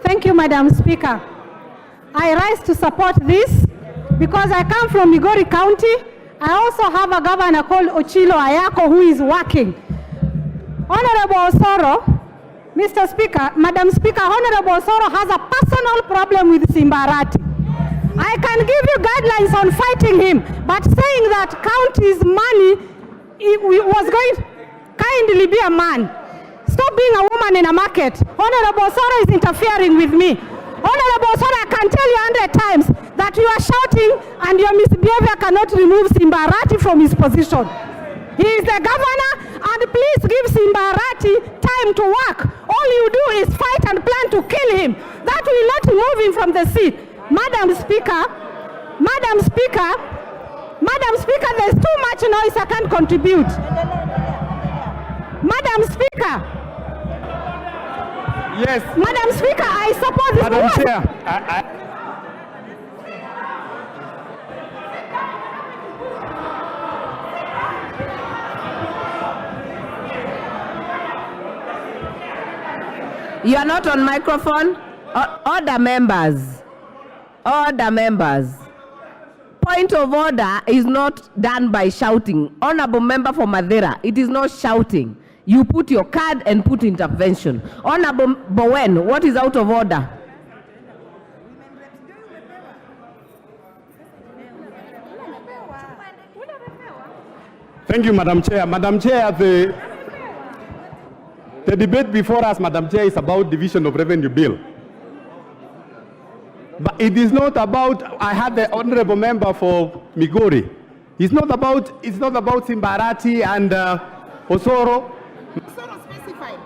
Thank you, Madam Speaker. I rise to support this because I come from Migori County. I also have a governor called Ochilo Ayako who is working. Honorable Osoro, Mr. Speaker, Madam Speaker, Honorable Osoro has a personal problem with Simba Arati. I can give you guidelines on fighting him, but saying that county's money was going to kindly be a man. Stop being a woman in a market. Honorable Osoro is interfering with me. Honorable Osoro, I can tell you 100 times that you are shouting and your misbehavior cannot remove Simba Arati from his position. He is the governor, and please give Simba Arati time to work. All you do is fight and plan to kill him. That will not remove him from the seat. Madam Speaker, there's too much noise, I can't contribute. Madam Speaker. Yes. Madam Speaker, I support this. Madam Chair, You are not on microphone. Order, members. Order, members. Point of order is not done by shouting. Honorable member for Madeira, it is not shouting. You put your card and put intervention. Honorable Bowen, what is out of order? thank you, Madam Chair. Madam Chair, the debate before us, Madam Chair, is about division of revenue bill. But it is not about, I had the honorable member for Migori. It's not about Simba Arati and Osoro. Osoro specified.